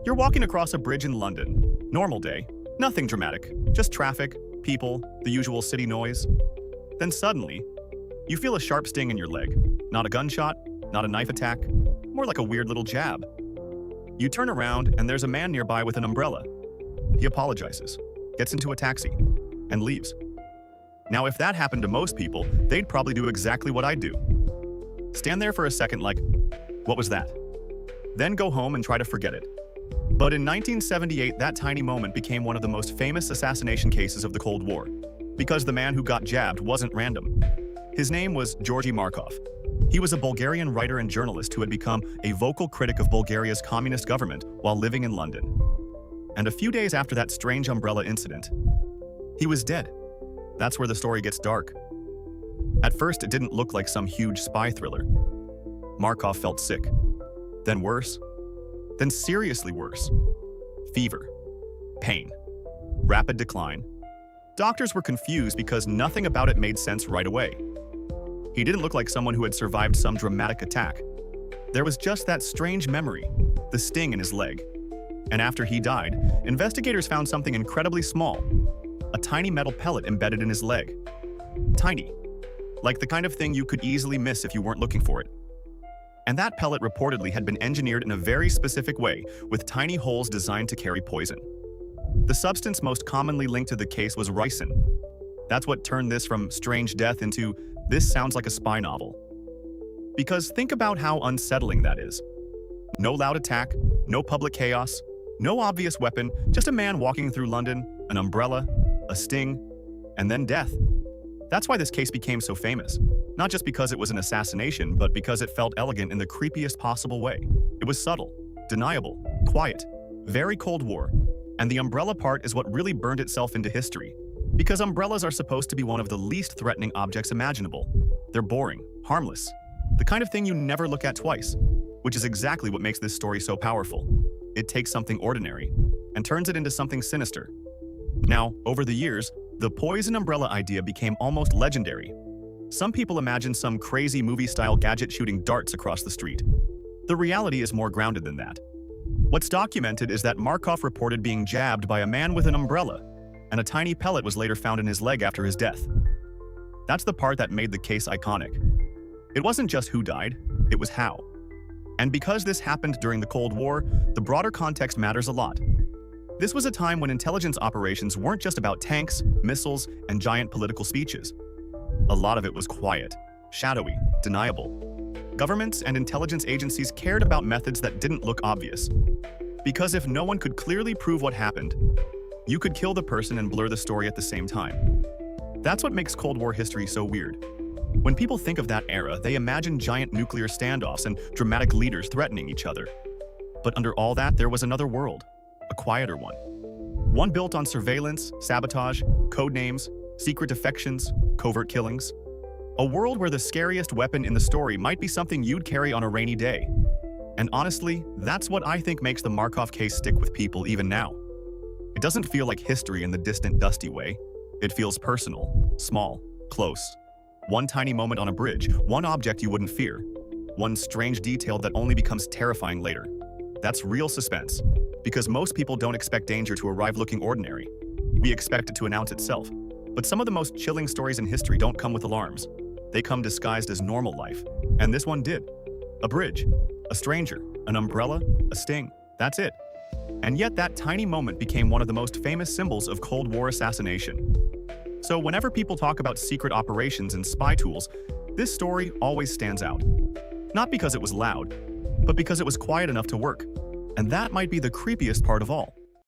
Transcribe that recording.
You're walking across a bridge in London. Normal day. Nothing dramatic. Just traffic, people, the usual city noise. Then suddenly, you feel a sharp sting in your leg. Not a gunshot, not a knife attack, more like a weird little jab. You turn around and there's a man nearby with an umbrella. He apologizes, gets into a taxi, and leaves. Now, if that happened to most people, they'd probably do exactly what I'd do. Stand there for a second like, what was that? Then go home and try to forget it. But in 1978, that tiny moment became one of the most famous assassination cases of the Cold War, because the man who got jabbed wasn't random. His name was Georgi Markov. He was a Bulgarian writer and journalist who had become a vocal critic of Bulgaria's communist government while living in London. And a few days after that strange umbrella incident, he was dead. That's where the story gets dark. At first, it didn't look like some huge spy thriller. Markov felt sick. Then worse. Then seriously worse. Fever. Pain. Rapid decline. Doctors were confused because nothing about it made sense right away. He didn't look like someone who had survived some dramatic attack. There was just that strange memory, the sting in his leg. And after he died, investigators found something incredibly small, a tiny metal pellet embedded in his leg. Tiny. Like the kind of thing you could easily miss if you weren't looking for it. And that pellet reportedly had been engineered in a very specific way, with tiny holes designed to carry poison. The substance most commonly linked to the case was ricin. That's what turned this from strange death into, this sounds like a spy novel. Because think about how unsettling that is. No loud attack, no public chaos, no obvious weapon, just a man walking through London, an umbrella, a sting, and then death. That's why this case became so famous. Not just because it was an assassination, but because it felt elegant in the creepiest possible way. It was subtle, deniable, quiet, very Cold War. And the umbrella part is what really burned itself into history. Because umbrellas are supposed to be one of the least threatening objects imaginable. They're boring, harmless, the kind of thing you never look at twice, which is exactly what makes this story so powerful. It takes something ordinary and turns it into something sinister. Now, over the years, the poison umbrella idea became almost legendary. Some people imagine some crazy movie-style gadget shooting darts across the street. The reality is more grounded than that. What's documented is that Markov reported being jabbed by a man with an umbrella, and a tiny pellet was later found in his leg after his death. That's the part that made the case iconic. It wasn't just who died, it was how. And because this happened during the Cold War, the broader context matters a lot. This was a time when intelligence operations weren't just about tanks, missiles, and giant political speeches. A lot of it was quiet, shadowy, deniable. Governments and intelligence agencies cared about methods that didn't look obvious. Because if no one could clearly prove what happened, you could kill the person and blur the story at the same time. That's what makes Cold War history so weird. When people think of that era, they imagine giant nuclear standoffs and dramatic leaders threatening each other. But under all that, there was another world, a quieter one. One built on surveillance, sabotage, code names, secret defections, covert killings. A world where the scariest weapon in the story might be something you'd carry on a rainy day. And honestly, that's what I think makes the Markov case stick with people even now. It doesn't feel like history in the distant, dusty way. It feels personal, small, close. One tiny moment on a bridge, one object you wouldn't fear, one strange detail that only becomes terrifying later. That's real suspense, because most people don't expect danger to arrive looking ordinary. We expect it to announce itself. But some of the most chilling stories in history don't come with alarms. They come disguised as normal life. And this one did. A bridge, a stranger, an umbrella, a sting. That's it. And yet that tiny moment became one of the most famous symbols of Cold War assassination. So whenever people talk about secret operations and spy tools, this story always stands out. Not because it was loud, but because it was quiet enough to work. And that might be the creepiest part of all.